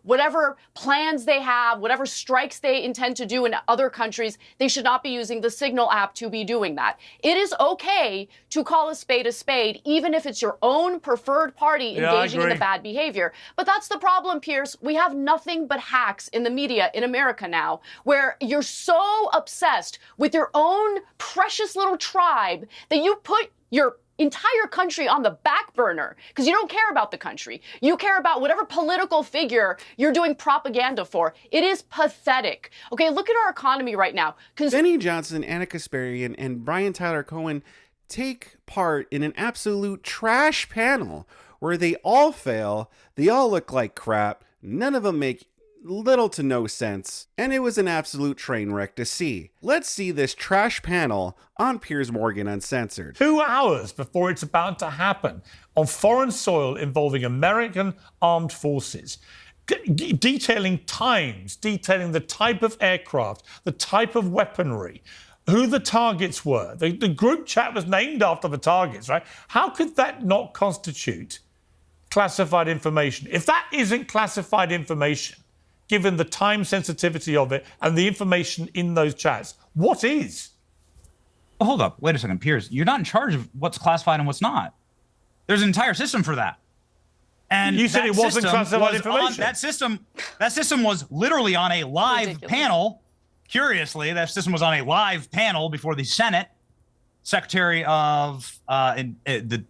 whatever plans they have, whatever strikes they intend to do in other countries, they should not be using the Signal app to be doing that. It is okay to call a spade, even if it's your own preferred party engaging in the bad behavior. But that's the problem, Piers. We have nothing but hacks in the media in America now, where you're so obsessed with your own precious little tribe that you put your entire country on the back burner because you don't care about the country. You care about whatever political figure you're doing propaganda for. It is pathetic. Okay, look at our economy right now. Benny Johnson, Anna Kasparian, and Brian Tyler Cohen take part in an absolute trash panel where they all fail, they all look like crap, none of them make little to no sense, and it was an absolute train wreck to see. Let's see this trash panel on Piers Morgan Uncensored. 2 hours before it's about to happen on foreign soil involving American armed forces, detailing times, detailing the type of aircraft, the type of weaponry, who the targets were. The group chat was named after the targets, right? How could that not constitute classified information? If that isn't classified information, given the time sensitivity of it and the information in those chats, what is? Well, hold up. Wait a second, Piers. You're not in charge of what's classified and what's not. There's an entire system for that. And you said it wasn't classified information. That system was literally on a live panel. Curiously, that system was on a live panel before the Senate. Secretary of the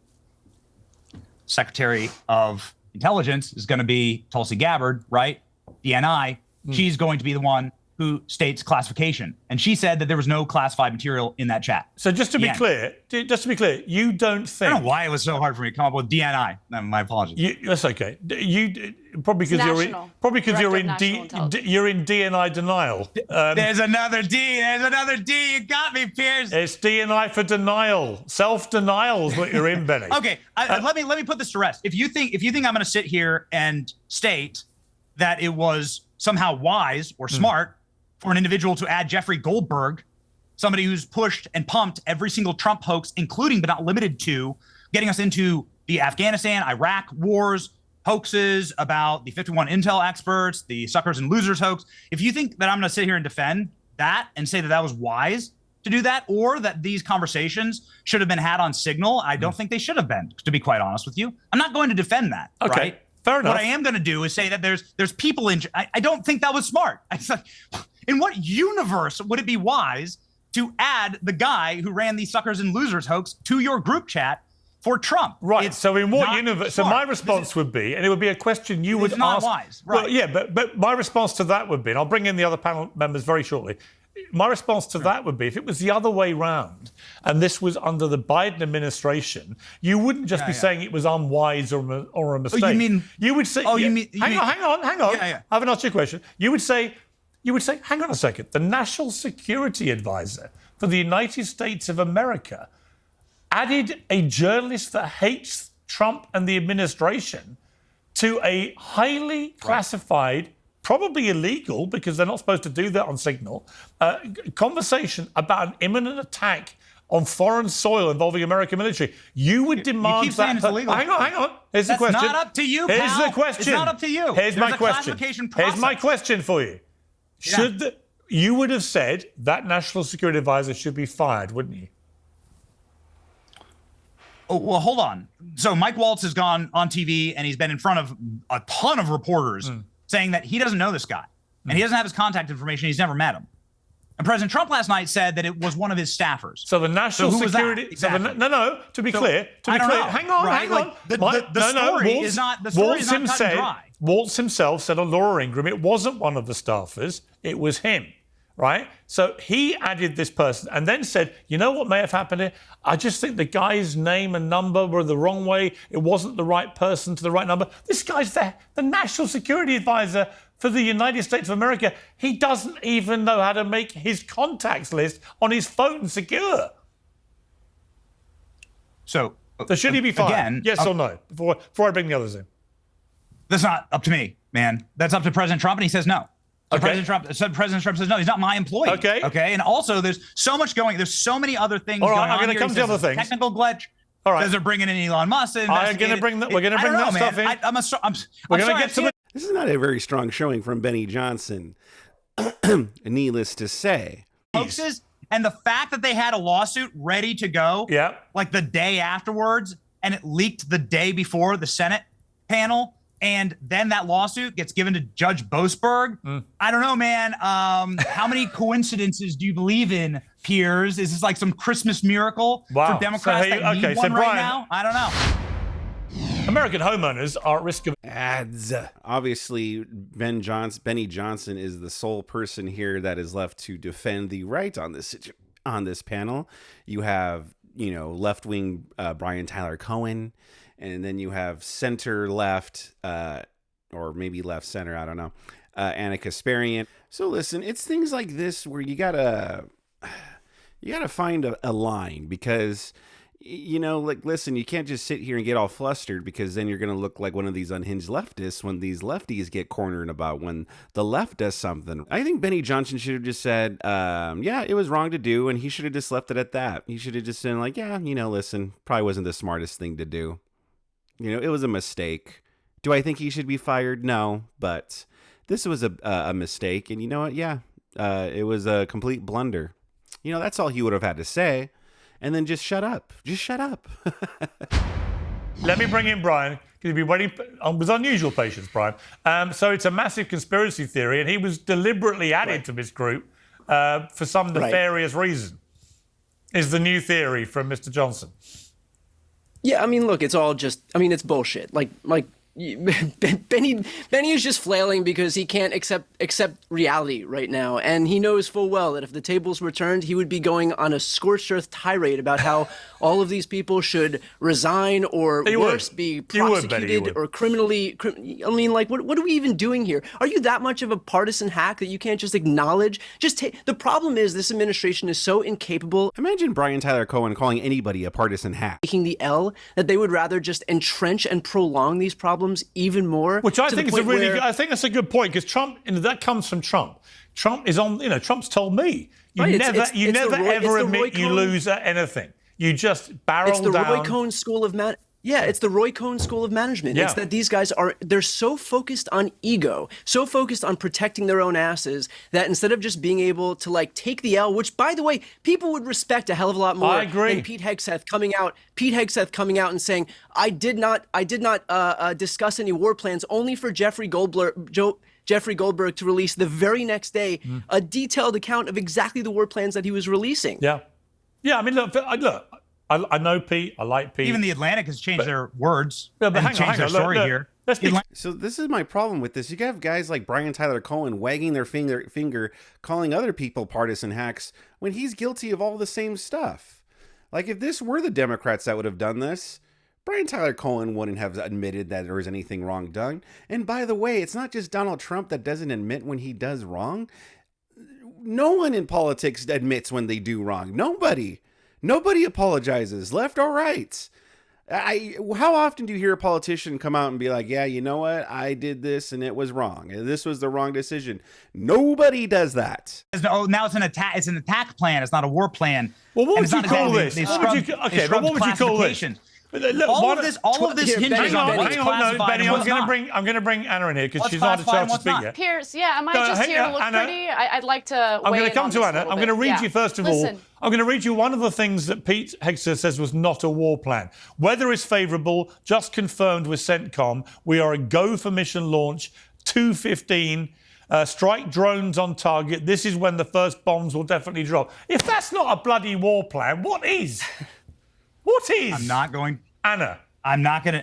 Secretary of Intelligence is going to be Tulsi Gabbard, right? DNI, she's going to be the one who states classification. And she said that there was no classified material in that chat. So just to be clear, you don't think... I don't know why it was so hard for me to come up with DNI. My apologies. That's okay. Probably because you're in DNI denial. There's another D. There's another D. You got me, Piers. It's DNI for denial. Self-denial is what you're in, Benny. Okay, let me put this to rest. If you think I'm going to sit here and state that it was somehow wise or smart for an individual to add Jeffrey Goldberg, somebody who's pushed and pumped every single Trump hoax, including but not limited to getting us into the Afghanistan, Iraq wars, hoaxes about the 51 intel experts, the suckers and losers hoax. If you think that I'm going to sit here and defend that and say that that was wise to do that, or that these conversations should have been had on Signal, I don't think they should have been, to be quite honest with you. I'm not going to defend that, right? Fair enough. What I am going to do is say that there's people in. I don't think that was smart. In what universe would it be wise to add the guy who ran the suckers and losers hoax to your group chat for Trump? Right. So in what universe? So my response would be, and it would be a question you would ask. Not wise. Right. Well, yeah, but my response to that would be, and I'll bring in the other panel members very shortly. My response to that would be, if it was the other way round, and this was under the Biden administration, you wouldn't just be saying it was unwise or a mistake. Oh, you mean? You would say. Oh, yeah, you mean? Hang on. I haven't asked you a question. You would say, hang on a second. The National Security Advisor for the United States of America added a journalist that hates Trump and the administration to a highly classified, probably illegal, because they're not supposed to do that on Signal, conversation about an imminent attack on foreign soil involving American military. You would demand that. It's illegal. Hang on. Here's the question. That's not up to you, pal. Here's the question. It's not up to you. Here's my question. Classification process. Here's my question for you. You would have said that National Security Advisor should be fired, wouldn't you? Oh, well, hold on. So Mike Waltz has gone on TV and he's been in front of a ton of reporters saying that he doesn't know this guy and he doesn't have his contact information. He's never met him. And President Trump last night said that it was one of his staffers. So the National Security... Exactly. To be clear. Hang on. The story is not cut and dry. Waltz himself said on Laura Ingraham it wasn't one of the staffers, it was him, right? So he added this person and then said, you know what may have happened here? I just think the guy's name and number were the wrong way. It wasn't the right person to the right number. This guy's the National Security Advisor for the United States of America. He doesn't even know how to make his contacts list on his phone secure. So should he be fired? Again, yes or no? Before I bring the others in. That's not up to me, man. That's up to President Trump, and he says no. So President Trump says no. He's not my employee. Okay. And also, there's so much going. There's so many other things going on. I'm going to come to other things. Technical glitch. All right. Says they're bringing in Elon Musk. We're going to bring that stuff in. We're going to get to it. This is not a very strong showing from Benny Johnson, needless to say. Hoaxes, and the fact that they had a lawsuit ready to go, like the day afterwards, and it leaked the day before the Senate panel, and then that lawsuit gets given to Judge Boasberg. I don't know, man. How many coincidences do you believe in, Piers? Is this like some Christmas miracle for Democrats that need one right now? I don't know. American homeowners are at risk of ads. Obviously, Benny Johnson is the sole person here that is left to defend the right on this panel. You have, left-wing Brian Tyler Cohen, and then you have center-left, or maybe left-center, I don't know, Anna Kasparian. So listen, it's things like this where you gotta find a line, because listen, you can't just sit here and get all flustered, because then you're going to look like one of these unhinged leftists when these lefties get cornered about when the left does something. I think Benny Johnson should have just said, yeah, it was wrong to do, and he should have just left it at that. He should have just been like, yeah, listen, probably wasn't the smartest thing to do. It was a mistake. Do I think he should be fired? No, but this was a mistake, and you know what? Yeah, it was a complete blunder. That's all he would have had to say. And then just shut up. Just shut up. Let me bring in Brian, because he'd be waiting with unusual patience, Brian. So it's a massive conspiracy theory, and he was deliberately added to this group for some nefarious reason. Is the new theory from Mr. Johnson? Yeah, I mean, look, it's all just, it's bullshit. Like Benny is just flailing because he can't accept reality right now, and he knows full well that if the tables were turned, he would be going on a scorched earth tirade about how all of these people should resign or worse, be prosecuted or criminally. What are we even doing here? Are you that much of a partisan hack that you can't just acknowledge? The problem is this administration is so incapable. Imagine Brian Tyler Cohen calling anybody a partisan hack. Taking the L, that they would rather just entrench and prolong these problems even more. Which I think is I think that's a good point, because Trump, that comes from Trump. Trump is on, Trump's told me, you never ever admit you lose at anything. You just barrel down. It's the Roy Cohn School of it's the Roy Cohn School of Management. It's that these guys they're so focused on ego, so focused on protecting their own asses, that instead of just being able to take the L, which by the way, people would respect a hell of a lot more than Pete Hegseth coming out and saying, I did not discuss any war plans, only for Jeffrey Goldberg to release the very next day a detailed account of exactly the war plans that he was releasing. Yeah. I mean, look. I know Pete. I like Pete. Even the Atlantic has changed their words and changed their story here. So this is my problem with this. You have guys like Brian Tyler Cohen wagging their finger, calling other people partisan hacks when he's guilty of all the same stuff. Like, if this were the Democrats that would have done this, Brian Tyler Cohen wouldn't have admitted that there was anything wrong done. And by the way, it's not just Donald Trump that doesn't admit when he does wrong. No one in politics admits when they do wrong. Nobody apologizes, left or right. How often do you hear a politician come out and be like, yeah, you know what? I did this and it was wrong. This was the wrong decision. Nobody does that. Oh, now it's an attack. It's an attack plan. It's not a war plan. Well, what would you call this? What would you call this? Look, all of this hinges on Benny, I'm going to bring Anna in here, because she's not a chance to speak yet. Piers, am I just here to look pretty? I'd like to I'm going to come to Anna. I'm going to read you, first of all. I'm going to read you one of the things that Pete Hegseth says was not a war plan. Weather is favourable, just confirmed with CENTCOM. We are a go for mission launch, 2:15. Strike drones on target. This is when the first bombs will definitely drop. If that's not a bloody war plan, what is? What is? I'm not going. Anna. I'm not going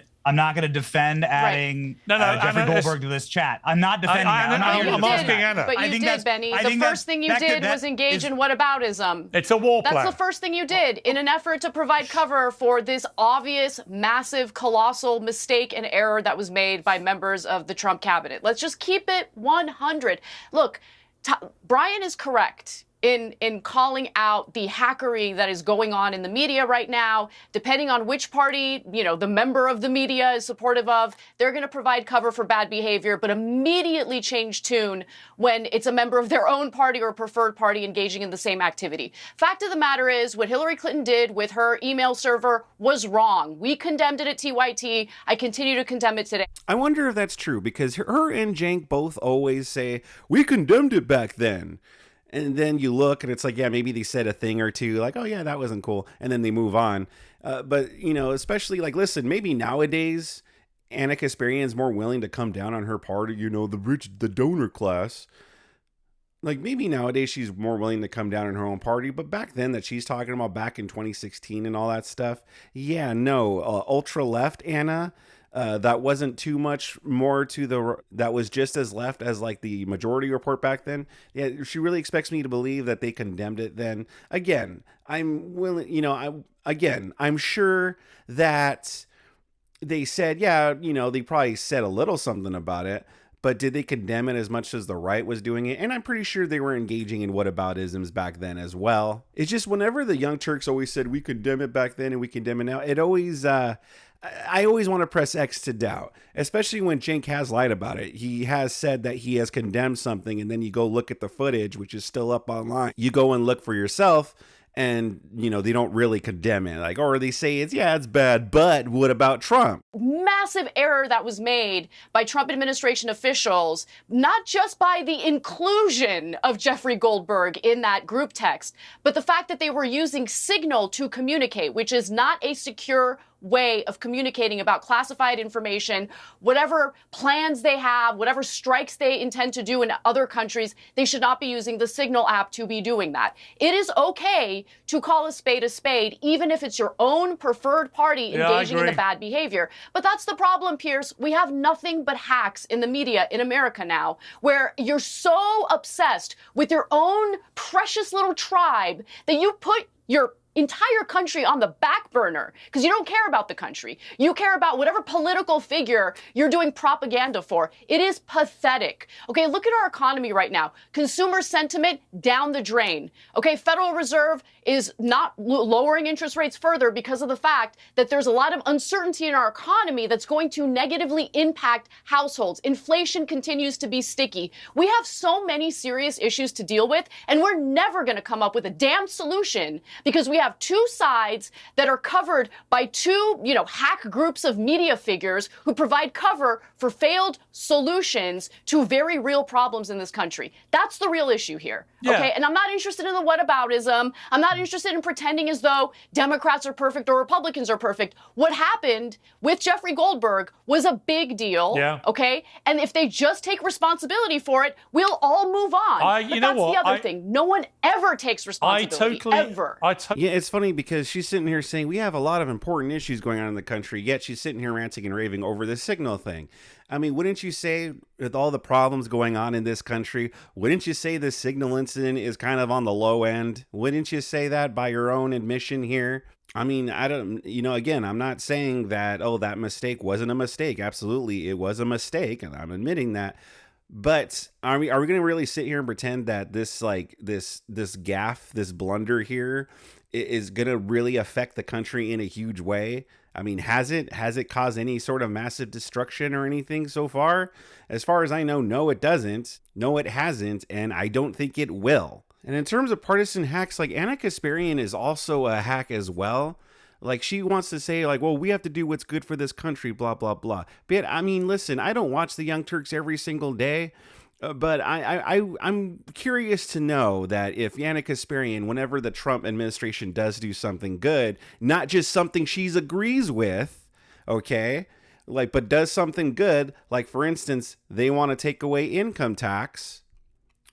to defend adding Jeffrey Goldberg to this chat. I'm not defending that. I'm asking Anna. But you did, Benny. The first thing you did was engage in whataboutism. It's a war plan. That's the first thing you did in an effort to provide cover for this obvious, massive, colossal mistake and error that was made by members of the Trump cabinet. Let's just keep it 100. Look, Brian is correct. in calling out the hackery that is going on in the media right now. Depending on which party, the member of the media is supportive of, they're going to provide cover for bad behavior, but immediately change tune when it's a member of their own party or preferred party engaging in the same activity. Fact of the matter is, what Hillary Clinton did with her email server was wrong. We condemned it at TYT. I continue to condemn it today. I wonder if that's true, because her and Cenk both always say, we condemned it back then. And then you look and it's like, yeah, maybe they said a thing or two, like, oh yeah, that wasn't cool. And then they move on. But, especially like, listen, maybe nowadays Anna Kasparian's more willing to come down on her party, the donor class. Like maybe nowadays she's more willing to come down on her own party. But back then that she's talking about back in 2016 and all that stuff. Yeah, no, ultra left Anna. That wasn't too much more that was just as left as like the majority report back then. Yeah, she really expects me to believe that they condemned it then. Again, I'm willing, I'm sure that they said, yeah, they probably said a little something about it, but did they condemn it as much as the right was doing it? And I'm pretty sure they were engaging in whataboutisms back then as well. It's just whenever the Young Turks always said we condemn it back then and we condemn it now, it always, I always want to press X to doubt, especially when Cenk has lied about it. He has said that he has condemned something, and then you go look at the footage, which is still up online. You go and look for yourself, and, they don't really condemn it. Or they say it's bad, but what about Trump? Massive error that was made by Trump administration officials, not just by the inclusion of Jeffrey Goldberg in that group text, but the fact that they were using Signal to communicate, which is not a secure way of communicating about classified information. Whatever plans they have, whatever strikes they intend to do in other countries, they should not be using the Signal app to be doing that. It is okay to call a spade, even if it's your own preferred party engaging in the bad behavior. But that's the problem, Piers. We have nothing but hacks in the media in America now, where you're so obsessed with your own precious little tribe that you put your entire country on the back burner because you don't care about the country. You care about whatever political figure you're doing propaganda for. It is pathetic. Okay, look at our economy right now. Consumer sentiment down the drain. Okay, Federal Reserve is not lowering interest rates further because of the fact that there's a lot of uncertainty in our economy that's going to negatively impact households. Inflation continues to be sticky. We have so many serious issues to deal with, and we're never going to come up with a damn solution because we have two sides that are covered by two, hack groups of media figures who provide cover for failed solutions to very real problems in this country. That's the real issue here. Yeah. Okay, and I'm not interested in the whataboutism. I'm not interested in pretending as though Democrats are perfect or Republicans are perfect. What happened with Jeffrey Goldberg was a big deal. Yeah. Okay, and if they just take responsibility for it, we'll all move on. But that's the other thing. No one ever takes responsibility. Ever. Yeah, it's funny because she's sitting here saying we have a lot of important issues going on in the country, yet she's sitting here ranting and raving over the Signal thing. I mean, wouldn't you say with all the problems going on in this country, wouldn't you say the Signal incident is kind of on the low end? Wouldn't you say that by your own admission here? I mean, I don't, again, I'm not saying that, that mistake wasn't a mistake. Absolutely, it was a mistake, and I'm admitting that. But are we going to really sit here and pretend that this gaffe, this blunder here is going to really affect the country in a huge way? I mean, has it caused any sort of massive destruction or anything so far? As far as I know, no, it doesn't. No, it hasn't. And I don't think it will. And in terms of partisan hacks, like Anna Kasparian is also a hack as well. Like she wants to say like, well, we have to do what's good for this country, blah, blah, blah. But I mean, listen, I don't watch the Young Turks every single day. But I'm curious to know that if Anna Kasparian, whenever the Trump administration does do something good, not just something she agrees with, okay, but does something good, like for instance, they want to take away income tax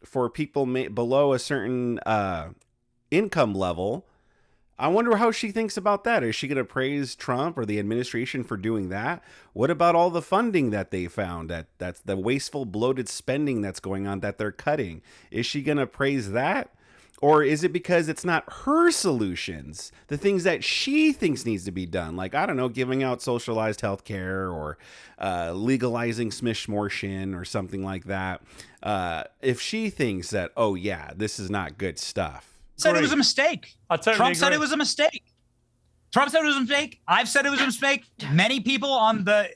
for people below a certain income level. I wonder how she thinks about that. Is she going to praise Trump or the administration for doing that? What about all the funding that they found? That's the wasteful, bloated spending that's going on that they're cutting. Is she going to praise that? Or is it because it's not her solutions, the things that she thinks needs to be done? Like, I don't know, giving out socialized health care or legalizing smishmortion or something like that. If she thinks that, oh, yeah, this is not good stuff. Said it was a mistake. Trump said agree. it was a mistake. Trump said it was a mistake. I've said it was a mistake. Many people on the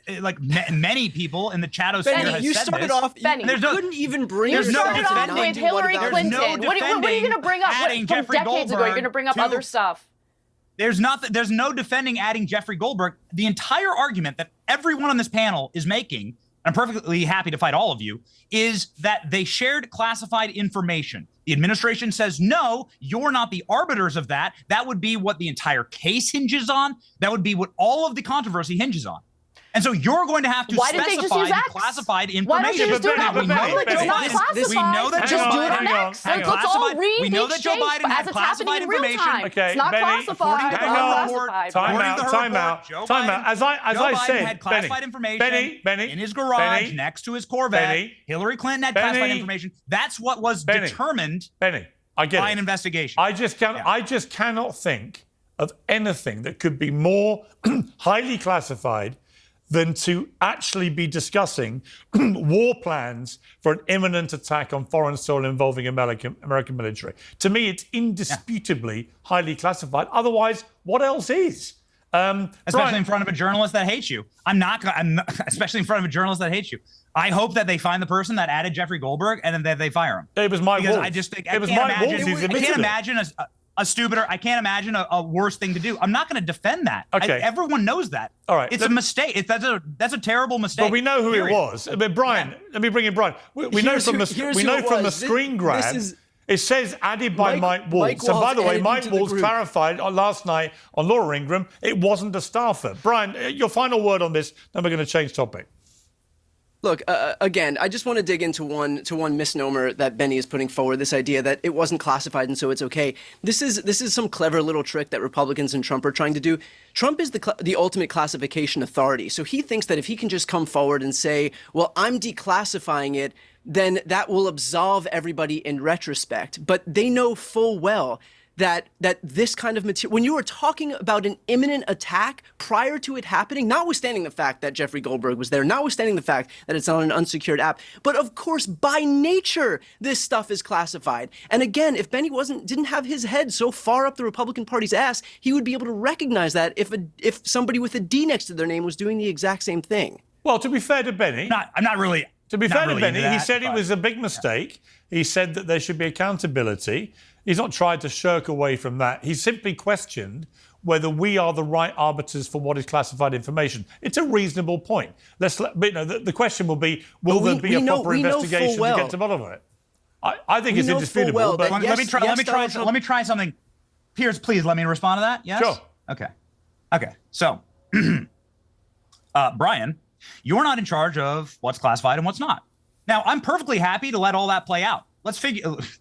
many people in the chatosphere Benny, has you said started this. off. Benny, You couldn't even bring You yourself started to off not with do Hillary what Clinton. no What are you going to bring up adding from Jeffrey decades ago? You're going to bring up Goldberg other stuff. There's no defending adding Jeffrey Goldberg. The entire argument that everyone on this panel is making, I'm perfectly happy to fight all of you, is that they shared classified information. The administration says, no, you're not the arbiters of that. That would be what the entire case hinges on. That would be what all of the controversy hinges on. And so you're going to have to specify the classified information. Why don't you just do it out in public? It's not classified. We know that just do it on hang on, X. hang on. Let's all read We know the that Joe exchange Biden had as it's happening in real classified time. Okay, It's not Benny, classified. hang on. Classified. Time out. As I said, had classified information Benny, in his garage Benny, next to his Corvette. Benny, Hillary Clinton had Benny, classified information. That's what was determined Benny, I get by it. an investigation. I just cannot think of anything that could be more highly classified than to actually be discussing war plans for an imminent attack on foreign soil involving American military. To me, it's indisputably highly classified. Otherwise, what else is? Especially in front of a journalist that hates you. Especially in front of a journalist that hates you. I hope that they find the person that added Jeffrey Goldberg and then that they fire him. It was Mike Because Wolf. I just think it was Mike Wolf. I can't imagine a stupider. I can't imagine a worse thing to do. I'm not going to defend that. Okay. Everyone knows that. All right. It's a mistake. That's a terrible mistake. But we know who it was. I mean, Brian, let me bring in Brian. We know from the screen grab. It says added by Mike Waltz. And by the way, Mike Waltz clarified last night on Laura Ingraham, it wasn't a staffer. Brian, your final word on this, then we're going to change topic. Look, again, I just want to dig into one misnomer that Benny is putting forward, this idea that it wasn't classified and so it's okay. This is some clever little trick that Republicans and Trump are trying to do. Trump is the ultimate classification authority. So he thinks that if he can just come forward and say, well, I'm declassifying it, then that will absolve everybody in retrospect. But they know full well that this kind of material, when you are talking about an imminent attack prior to it happening, notwithstanding the fact that Jeffrey Goldberg was there, notwithstanding the fact that it's on an unsecured app, but of course, by nature, this stuff is classified. And again, if Benny didn't have his head so far up the Republican Party's ass, he would be able to recognize that if somebody with a D next to their name was doing the exact same thing. Well, to be fair to Benny, I'm not really. To be fair to Benny, he said but it was a big mistake. Yeah. He said that there should be accountability. He's not tried to shirk away from that. He simply questioned whether we are the right arbiters for what is classified information. It's a reasonable point. The question will be, will there be a proper investigation to get to the bottom of it? I think it's indisputable. But let me try something. Piers, please let me respond to that. Yes? Sure. Okay. So, Brian, you're not in charge of what's classified and what's not. Now, I'm perfectly happy to let all that play out. Let's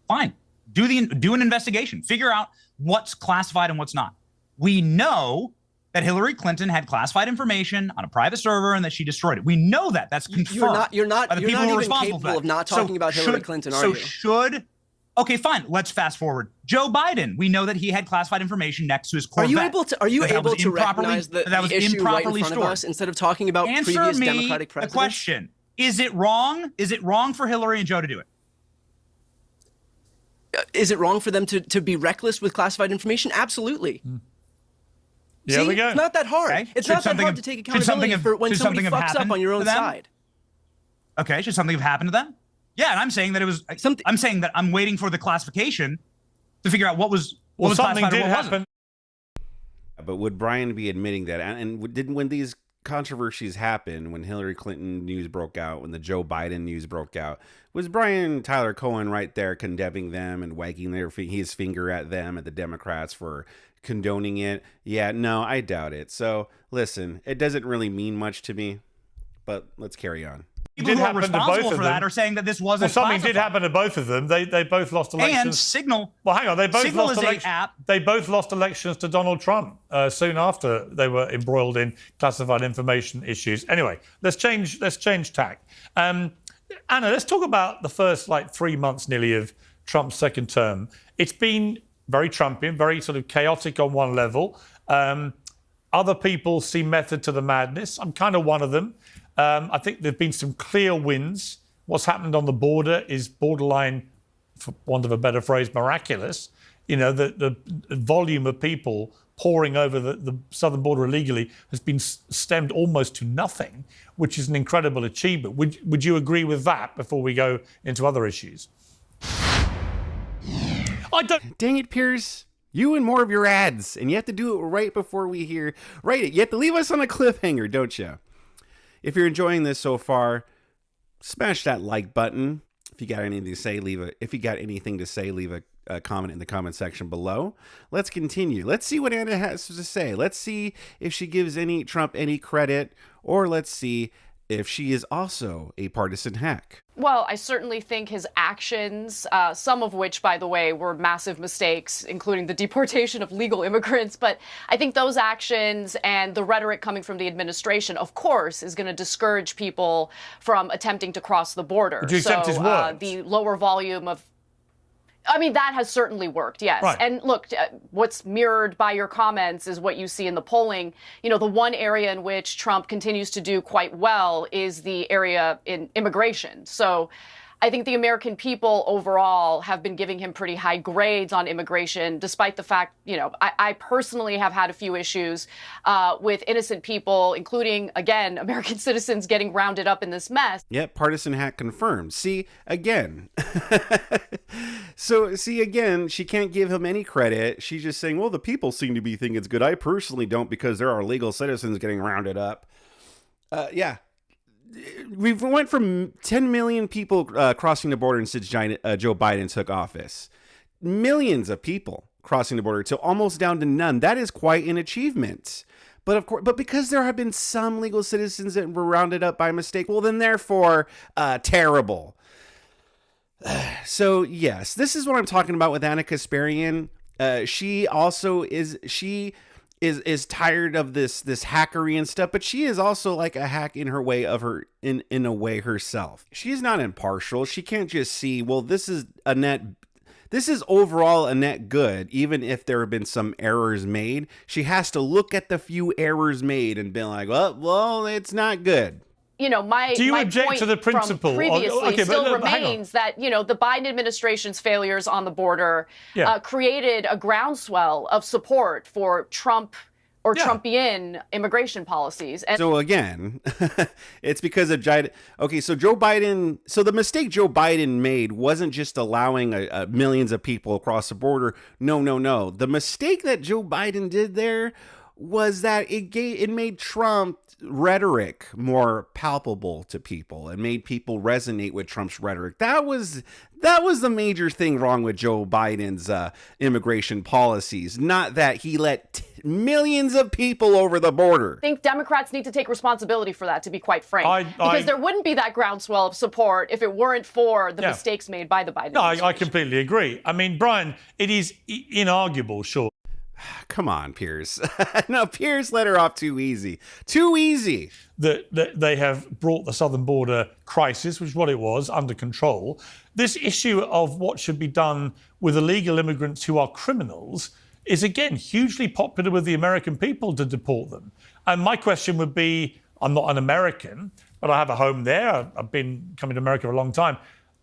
fine. Do an investigation. Figure out what's classified and what's not. We know that Hillary Clinton had classified information on a private server and that she destroyed it. We know that. That's confirmed. You're not even capable of not talking about Hillary Clinton, are you? Okay, fine. Let's fast forward. Joe Biden. We know that he had classified information next to his Corvette. Are you able to recognize the issue right in front of us instead of talking about previous Democratic presidents? Answer me the question. Is it wrong? Is it wrong for Hillary and Joe to do it? Is it wrong for them to be reckless with classified information? Absolutely. Yeah, we go. It's not that hard. Okay. It's not that hard to take accountability for when somebody fucks up on your own side. Okay, should something have happened to them? Yeah, and I'm saying that it was something. I'm saying that I'm waiting for the classification to figure out what was classified and what wasn't. But would Brian be admitting that? And didn't when these controversies happened, when Hillary Clinton news broke out, when the Joe Biden news broke out, was Brian Tyler Cohen right there condemning them and wagging his finger at them, at the Democrats, for condoning it? Yeah, no, I doubt it. So listen, it doesn't really mean much to me, but let's carry on. People who are responsible for that are saying that this wasn't something did happen to both of them. They both lost elections. And Signal. Well, hang on. They both Signal lost elections. They both lost elections to Donald Trump soon after they were embroiled in classified information issues. Anyway, let's change tack. Anna, let's talk about the first 3 months nearly of Trump's second term. It's been very Trumpian, very sort of chaotic on one level. Other people see method to the madness. I'm kind of one of them. I think there have been some clear wins. What's happened on the border is borderline, for want of a better phrase, miraculous. You know, the volume of people pouring over the southern border illegally has been stemmed almost to nothing, which is an incredible achievement. Would you agree with that before we go into other issues? I don't. Dang it, Piers. You and more of your ads, and you have to do it right before we hear. Right, you have to leave us on a cliffhanger, don't you? If you're enjoying this so far, smash that like button. If you got anything to say, leave a comment in the comment section below. Let's continue. Let's see what Anna has to say. Let's see if she gives Trump any credit, or let's see if she is also a partisan hack. Well, I certainly think his actions, some of which, by the way, were massive mistakes, including the deportation of legal immigrants. But I think those actions and the rhetoric coming from the administration, of course, is going to discourage people from attempting to cross the border. Do you accept his words? The lower volume of that has certainly worked, yes. Right. And look, what's mirrored by your comments is what you see in the polling. You know, the one area in which Trump continues to do quite well is the area in immigration. So I think the American people overall have been giving him pretty high grades on immigration, despite the fact, I personally have had a few issues with innocent people, including, again, American citizens getting rounded up in this mess. Yep, partisan hack confirmed. See, again. Again, she can't give him any credit. She's just saying, well, the people seem to be thinking it's good. I personally don't, because there are legal citizens getting rounded up. Yeah. We went from 10 million people crossing the border since Joe Biden took office. Millions of people crossing the border to almost down to none. That is quite an achievement. But of course, because there have been some legal citizens that were rounded up by mistake, well, then therefore, terrible. So yes, this is what I'm talking about with Anna Kasparian. She also is tired of this hackery and stuff, but she is also like a hack in her way of her in a way herself. She's not impartial. She can't just see, well, this is overall a net good, even if there have been some errors made. She has to look at the few errors made and be like, well, it's not good. Do you object point to the principle? From previously still remains that, the Biden administration's failures on the border created a groundswell of support for Trump or Trumpian immigration policies. And so again, it's because of so Joe Biden. So the mistake Joe Biden made wasn't just allowing millions of people across the border. No. The mistake that Joe Biden did there was that it made Trump rhetoric more palpable to people and made people resonate with Trump's rhetoric. That was the major thing wrong with Joe Biden's immigration policies, not that he let millions of people over the border. I think Democrats need to take responsibility for that, to be quite frank, because there wouldn't be that groundswell of support if it weren't for the mistakes made by the Biden administration. I completely agree. I mean, Brian, it is inarguable, sure. Come on, Piers. No, Piers let her off too easy. Too easy. That they have brought the southern border crisis, which is what it was, under control. This issue of what should be done with illegal immigrants who are criminals is, again, hugely popular with the American people to deport them. And my question would be, I'm not an American, but I have a home there. I've been coming to America for a long time.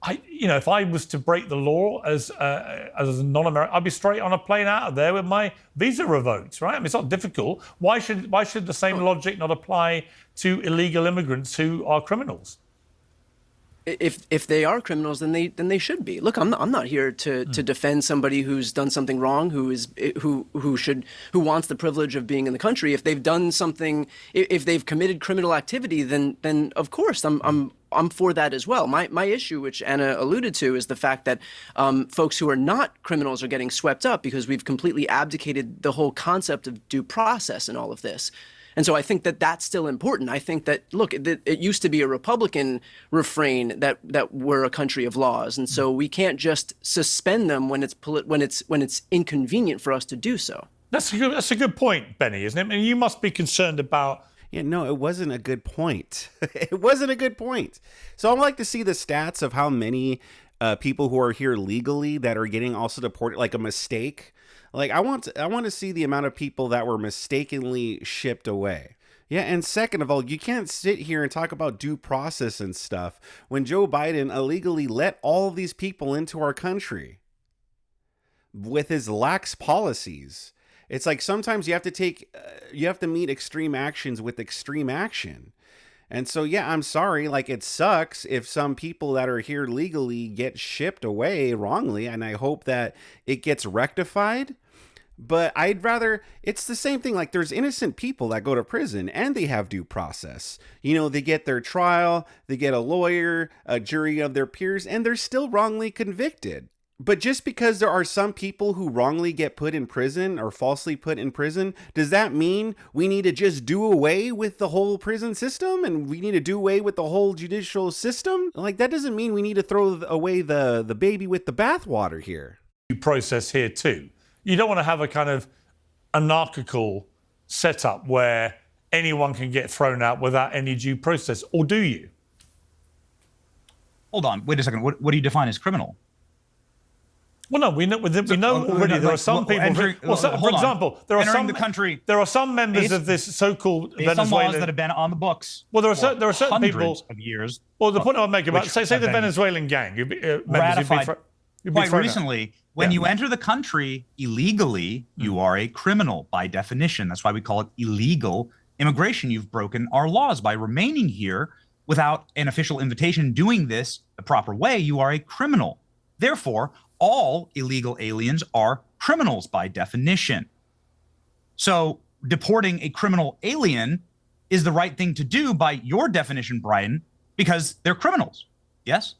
If I was to break the law as a non-American, I'd be straight on a plane out of there with my visa revoked, right? I mean, it's not difficult. Why should the same logic not apply to illegal immigrants who are criminals? If they are criminals, then they should be. Look, I'm not here to defend somebody who's done something wrong, who wants the privilege of being in the country. If they've done something, if they've committed criminal activity, then of course I'm for that as well. My issue, which Anna alluded to, is the fact that folks who are not criminals are getting swept up because we've completely abdicated the whole concept of due process in all of this. And so I think that that's still important. I think that, look, it used to be a Republican refrain that we're a country of laws, and so we can't just suspend them when it's inconvenient for us to do so. That's a good point, Benny, isn't it? I mean, you must be concerned about. Yeah, no, it wasn't a good point. It wasn't a good point. So I'd like to see the stats of how many people who are here legally that are getting also deported, like a mistake. Like I want to see the amount of people that were mistakenly shipped away. Yeah, and second of all, you can't sit here and talk about due process and stuff when Joe Biden illegally let all these people into our country with his lax policies. It's like sometimes you have to meet extreme actions with extreme action. And so, yeah, I'm sorry. Like, it sucks if some people that are here legally get shipped away wrongly. And I hope that it gets rectified. But I'd rather, it's the same thing. Like, there's innocent people that go to prison and they have due process. You know, they get their trial, they get a lawyer, a jury of their peers, and they're still wrongly convicted. But just because there are some people who wrongly get put in prison or falsely put in prison, does that mean we need to just do away with the whole prison system and we need to do away with the whole judicial system? Like, that doesn't mean we need to throw away the baby with the bathwater here. Process here too. You don't want to have a kind of anarchical setup where anyone can get thrown out without any due process, or do you? Hold on, wait a second. What do you define as criminal? Well, no, we know already. There are some people. For example, there are some members of this so-called Venezuelan laws that have been on the books. Well, there are certain hundreds people of years. Well, the point I would make about say the Venezuelan gang, ratified quite recently. When Yeah. you enter the country illegally, you are a criminal by definition. That's why we call it illegal immigration. You've broken our laws by remaining here without an official invitation. Doing this the proper way, you are a criminal. Therefore, all illegal aliens are criminals by definition. So deporting a criminal alien is the right thing to do by your definition, Brian, because they're criminals. Yes?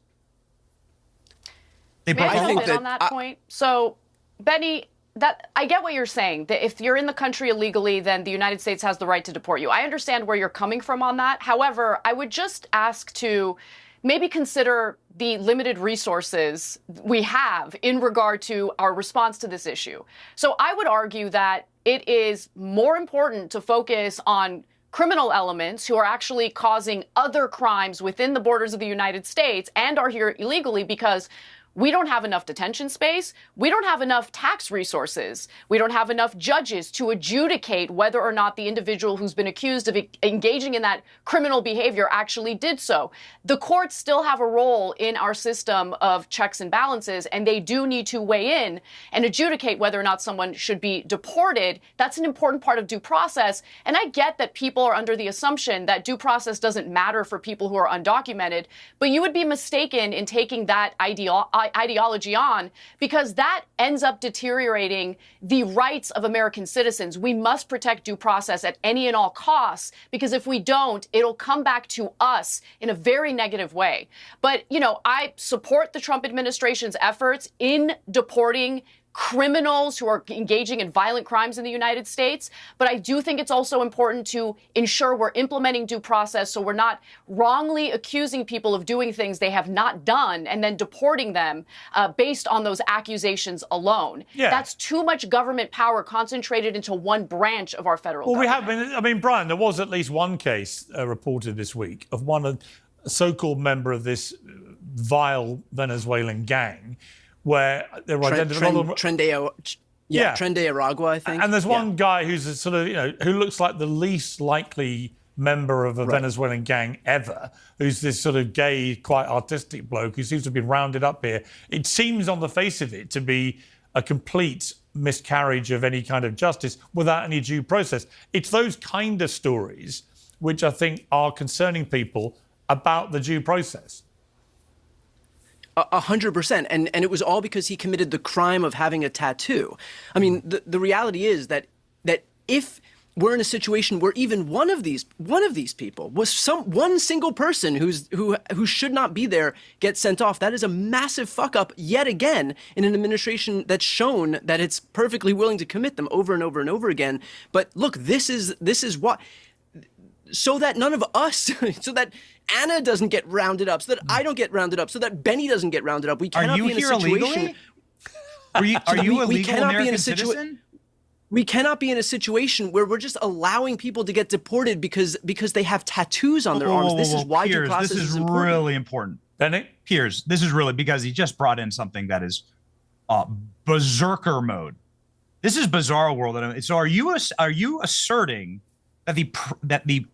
They May broke I our jump laws. in on that point? So, Benny, that I get what you're saying, that if you're in the country illegally, then the United States has the right to deport you. I understand where you're coming from on that. However, I would just ask to maybe consider the limited resources we have in regard to our response to this issue. So I would argue that it is more important to focus on criminal elements who are actually causing other crimes within the borders of the United States and are here illegally, because we don't have enough detention space. We don't have enough tax resources. We don't have enough judges to adjudicate whether or not the individual who's been accused of engaging in that criminal behavior actually did so. The courts still have a role in our system of checks and balances, and they do need to weigh in and adjudicate whether or not someone should be deported. That's an important part of due process. And I get that people are under the assumption that due process doesn't matter for people who are undocumented, but you would be mistaken in taking that ideology on, because that ends up deteriorating the rights of American citizens. We must protect due process at any and all costs, because if we don't, it'll come back to us in a very negative way. But, you know, I support the Trump administration's efforts in deporting criminals who are engaging in violent crimes in the United States. But I do think it's also important to ensure we're implementing due process so we're not wrongly accusing people of doing things they have not done and then deporting them based on those accusations alone. Yeah. That's too much government power concentrated into one branch of our federal government. I mean, Brian, there was at least one case reported this week of a so-called member of this vile Venezuelan gang where they were identified. Tren de Aragua, I think. And there's one guy who's a sort of, who looks like the least likely member of a Venezuelan gang ever, who's this sort of gay, quite artistic bloke who seems to have been rounded up here. It seems on the face of it to be a complete miscarriage of any kind of justice without any due process. It's those kind of stories which I think are concerning people about the due process. 100%. And it was all because he committed the crime of having a tattoo. I mean, the reality is that if we're in a situation where even one of these people was one single person who should not be there gets sent off, that is a massive fuck up yet again in an administration that's shown that it's perfectly willing to commit them over and over and over again. But look, this is what, so that none of us, so that Anna doesn't get rounded up, so that I don't get rounded up, so that Benny doesn't get rounded up. We cannot be in a situation. Are you a legal American citizen? We cannot be in a situation where we're just allowing people to get deported because they have tattoos on their arms. This is why due process this is important. really important. Benny? Piers, this is really because he just brought in something that is berserker mode. This is bizarre world. So are you asserting that the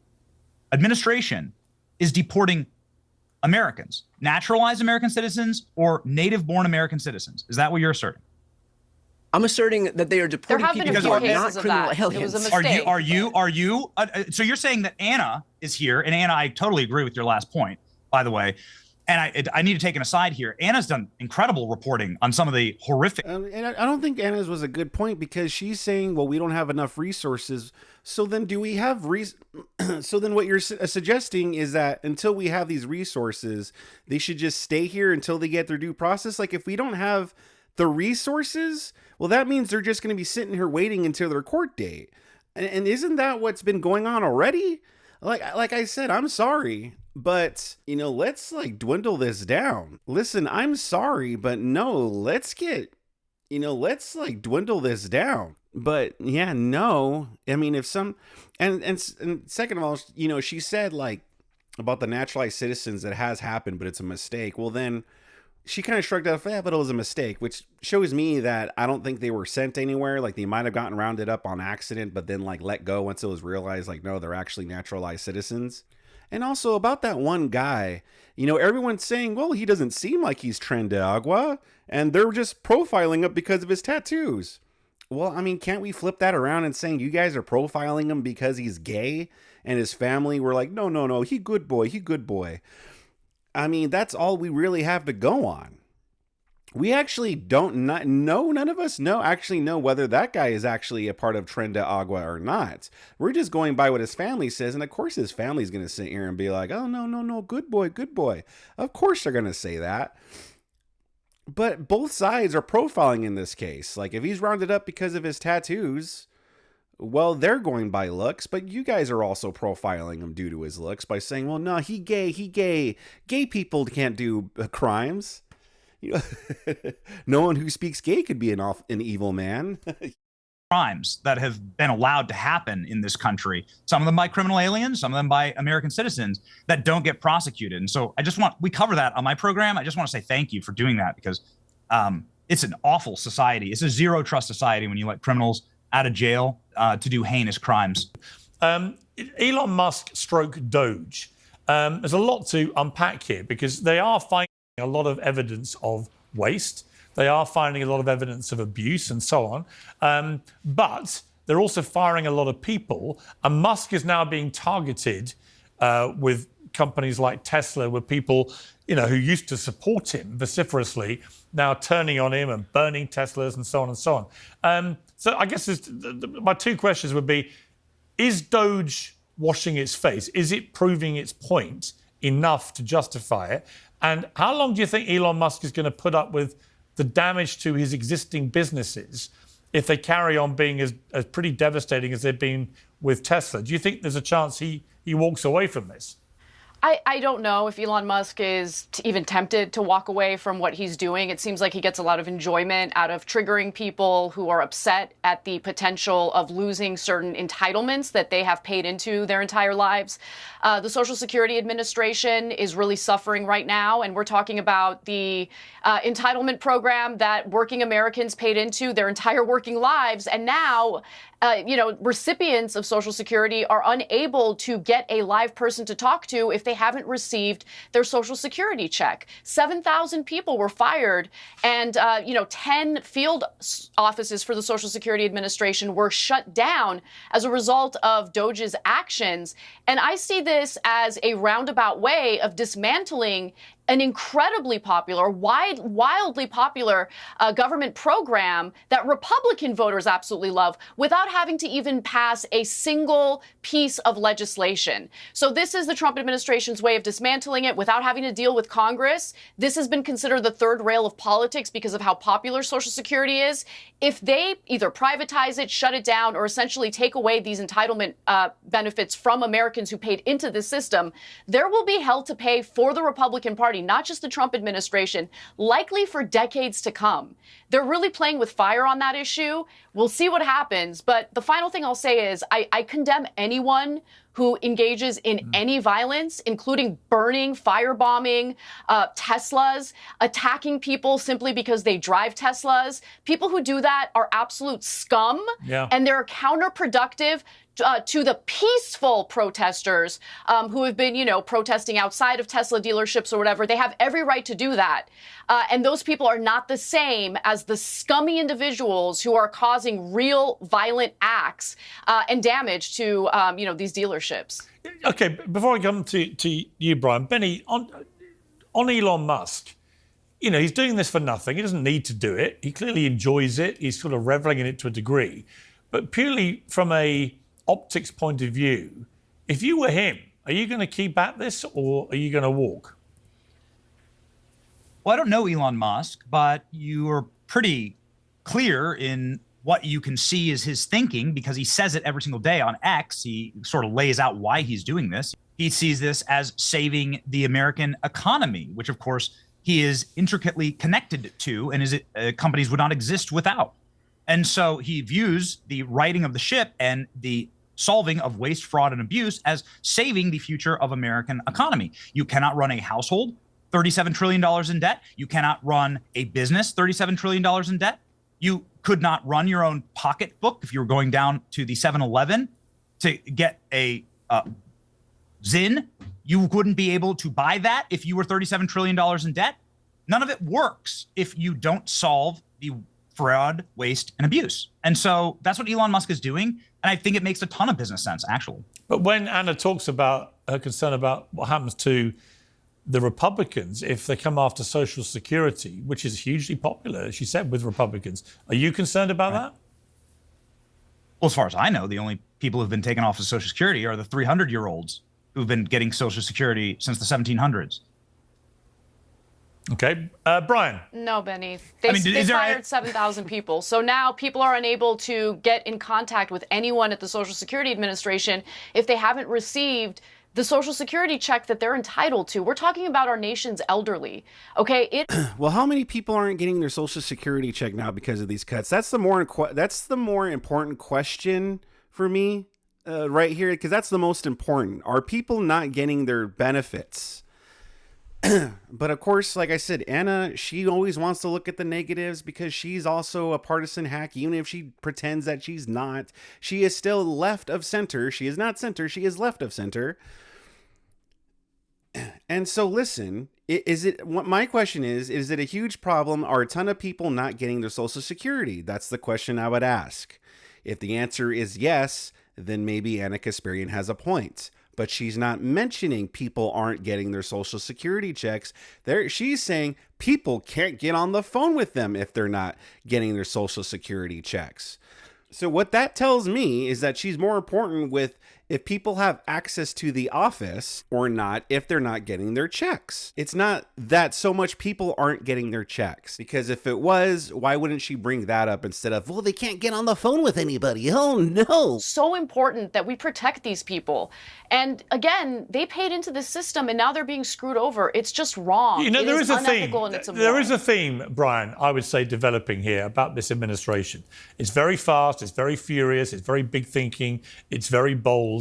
administration is deporting Americans, naturalized American citizens, or native-born American citizens? Is that what you're asserting? I'm asserting that they are deporting There have people been who a are few not cases of criminal that. It was a aliens. mistake. So you're saying that Anna is here, and Anna, I totally agree with your last point, by the way. And I need to take an aside here. Anna's done incredible reporting on some of the horrific. And I don't think Anna's was a good point, because she's saying, well, we don't have enough resources. So then do we have so then what you're suggesting is that until we have these resources, they should just stay here until they get their due process? Like, if we don't have the resources, well, that means they're just going to be sitting here waiting until their court date. And isn't that what's been going on already? Like I said, I'm sorry, but, let's dwindle this down. Listen, I'm sorry, but no, let's dwindle this down. But yeah, no, I mean, if some, and second of all, she said about the naturalized citizens, that has happened, but it's a mistake. Well, then she kind of shrugged off, but it was a mistake, which shows me that I don't think they were sent anywhere. Like, they might have gotten rounded up on accident, but then let go once it was realized, no, they're actually naturalized citizens. And also about that one guy, everyone's saying, well, he doesn't seem like he's Tren de Agua, and they're just profiling him because of his tattoos. Well, I mean, can't we flip that around and saying you guys are profiling him because he's gay, and his family were like, no, he good boy. I mean, that's all we really have to go on. We actually don't know, none of us actually know whether that guy is actually a part of Tren de Agua or not. We're just going by what his family says, and of course his family's going to sit here and be like, oh, no, good boy. Of course they're going to say that. But both sides are profiling in this case. If he's rounded up because of his tattoos, well, they're going by looks, but you guys are also profiling him due to his looks by saying, well, no, he gay. Gay people can't do crimes. No one who speaks gay could be an evil man. Crimes that have been allowed to happen in this country, some of them by criminal aliens, some of them by American citizens, that don't get prosecuted. And so we cover that on my program. I just want to say thank you for doing that, because it's an awful society. It's a zero trust society when you let criminals out of jail to do heinous crimes. Elon Musk stroke Doge. There's a lot to unpack here, because they are finding a lot of evidence of waste. They are finding a lot of evidence of abuse and so on. But they're also firing a lot of people. And Musk is now being targeted with companies like Tesla, with people, who used to support him vociferously, now turning on him and burning Teslas and so on and so on. So I guess my two questions would be, is Doge washing its face? Is it proving its point enough to justify it? And how long do you think Elon Musk is going to put up with the damage to his existing businesses if they carry on being as pretty devastating as they've been with Tesla? Do you think there's a chance he walks away from this? I don't know if Elon Musk is even tempted to walk away from what he's doing. It seems like he gets a lot of enjoyment out of triggering people who are upset at the potential of losing certain entitlements that they have paid into their entire lives. The Social Security Administration is really suffering right now, and we're talking about the entitlement program that working Americans paid into their entire working lives, and now recipients of Social Security are unable to get a live person to talk to if they haven't received their Social Security check. 7,000 people were fired, and 10 field offices for the Social Security Administration were shut down as a result of Doge's actions. And I see this as a roundabout way of dismantling an incredibly popular, wildly popular government program that Republican voters absolutely love, without having to even pass a single piece of legislation. So this is the Trump administration's way of dismantling it without having to deal with Congress. This has been considered the third rail of politics because of how popular Social Security is. If they either privatize it, shut it down, or essentially take away these entitlement benefits from Americans who paid into the system, there will be hell to pay for the Republican Party, not just the Trump administration, likely for decades to come. they're really playing with fire on that issue. We'll see what happens. But the final thing I'll say is I condemn anyone who engages in any violence, including burning, firebombing Teslas, attacking people simply because they drive Teslas. People who do that are absolute scum, and they're counterproductive to the peaceful protesters who have been, protesting outside of Tesla dealerships or whatever. They have every right to do that. And those people are not the same as the scummy individuals who are causing real violent acts and damage to, these dealerships. Okay, before I come to you, Brian, Benny, on Elon Musk, he's doing this for nothing. He doesn't need to do it. He clearly enjoys it. He's sort of reveling in it to a degree. But purely from a optics point of view, if you were him, are you going to keep at this or are you going to walk? Well, I don't know Elon Musk, but you are pretty clear in what you can see is his thinking, because he says it every single day on X. He sort of lays out why he's doing this. He sees this as saving the American economy, which of course he is intricately connected to, and companies would not exist without. And so he views the righting of the ship and the solving of waste, fraud, and abuse as saving the future of American economy. You cannot run a household $37 trillion in debt. You cannot run a business $37 trillion in debt. You could not run your own pocketbook if you were going down to the 7-Eleven to get a Zyn. You wouldn't be able to buy that if you were $37 trillion in debt. None of it works if you don't solve the fraud, waste, and abuse. And so that's what Elon Musk is doing. And I think it makes a ton of business sense, actually. But when Anna talks about her concern about what happens to the Republicans if they come after Social Security, which is hugely popular, as she said, with Republicans, are you concerned about that? Well, as far as I know, the only people who've been taken off of Social Security are the 300-year-olds who've been getting Social Security since the 1700s. Okay. Brian? No, Benny. They fired 7,000 people. So now people are unable to get in contact with anyone at the Social Security Administration if they haven't received the Social Security check that they're entitled to. We're talking about our nation's elderly. Okay. Well, how many people aren't getting their Social Security check now because of these cuts? That's the more important question for me right here, because that's the most important. Are people not getting their benefits? But of course, like I said, Anna, she always wants to look at the negatives because she's also a partisan hack. Even if she pretends that she's not, she is still left of center. She is not center. She is left of center. And so listen, my question is it a huge problem? Are a ton of people not getting their Social Security? That's the question I would ask. If the answer is yes, then maybe Anna Kasparian has a point. But she's not mentioning people aren't getting their Social Security checks. She's saying people can't get on the phone with them if they're not getting their Social Security checks. So what that tells me is that she's more important with if people have access to the office or not if they're not getting their checks. It's not that so much people aren't getting their checks, because if it was, why wouldn't she bring that up instead of, well, they can't get on the phone with anybody? Oh, no. So important that we protect these people. And again, they paid into this system and now they're being screwed over. It's just wrong. There is a theme. And it's there is a theme, Brian, I would say, developing here about this administration. It's very fast, it's very furious, it's very big thinking, it's very bold.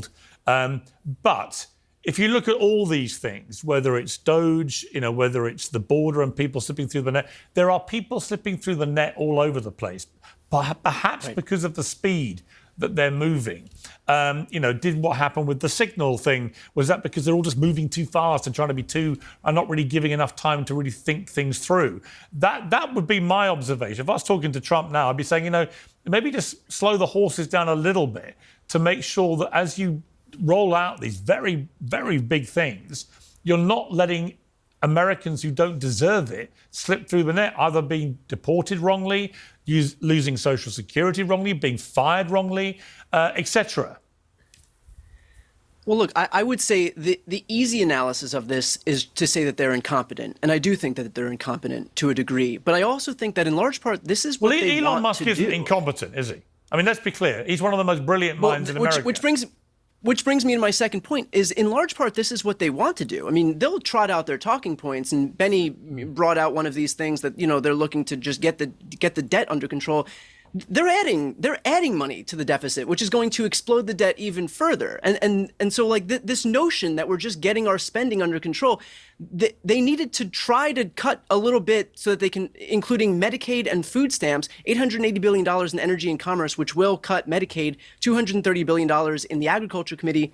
But if you look at all these things, whether it's Doge, whether it's the border and people slipping through the net, there are people slipping through the net all over the place, perhaps because of the speed that they're moving. Did what happened with the signal thing, was that because they're all just moving too fast and trying to be and not really giving enough time to really think things through? That would be my observation. If I was talking to Trump now, I'd be saying, maybe just slow the horses down a little bit to make sure that as you roll out these very, very big things, you're not letting Americans who don't deserve it slip through the net, either being deported wrongly, losing Social Security wrongly, being fired wrongly, etc. Well, look, I would say the easy analysis of this is to say that they're incompetent. And I do think that they're incompetent to a degree. But I also think that in large part, this is what they want Elon Musk to isn't do. incompetent, is he? I mean, let's be clear. He's one of the most brilliant minds in America. Which brings Which brings me to my second point is, in large part, this is what they want to do. I mean, they'll trot out their talking points, and Benny brought out one of these things that, they're looking to just get the debt under control. They're adding money to the deficit, which is going to explode the debt even further. And so like this notion that we're just getting our spending under control, they needed to try to cut a little bit so that they can, including Medicaid and food stamps, $880 billion in energy and commerce, which will cut Medicaid, $230 billion in the Agriculture Committee,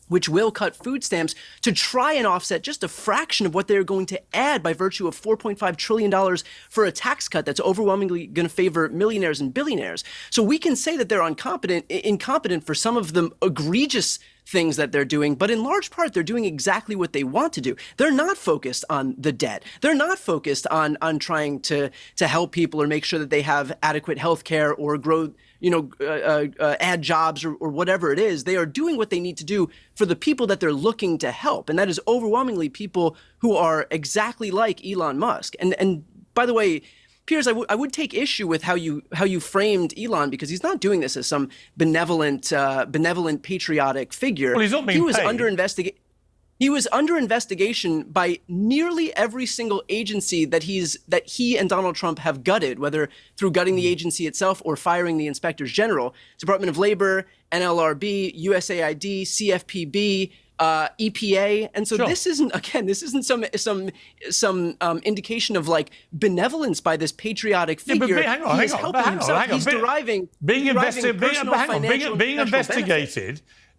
which will cut food stamps, to try and offset just a fraction of what they're going to add by virtue of $4.5 trillion for a tax cut that's overwhelmingly going to favor millionaires and billionaires. So we can say that they're incompetent for some of the egregious things that they're doing, but in large part, they're doing exactly what they want to do. They're not focused on the debt. They're not focused on trying to help people or make sure that they have adequate health care or grow, add jobs or whatever it is. They are doing what they need to do for the people that they're looking to help. And that is overwhelmingly people who are exactly like Elon Musk. And by the way, Piers, I would take issue with how you framed Elon, because he's not doing this as some benevolent, patriotic figure. Well, he's not being He was paid. under investigation. He was under investigation by nearly every single agency that he and Donald Trump have gutted, whether through gutting the agency itself or firing the inspectors general. Department of Labor, NLRB, USAID, CFPB, EPA. And so Sure. this isn't some indication of like benevolence by this patriotic figure. Yeah, but hang on, He is helping himself. He's deriving personal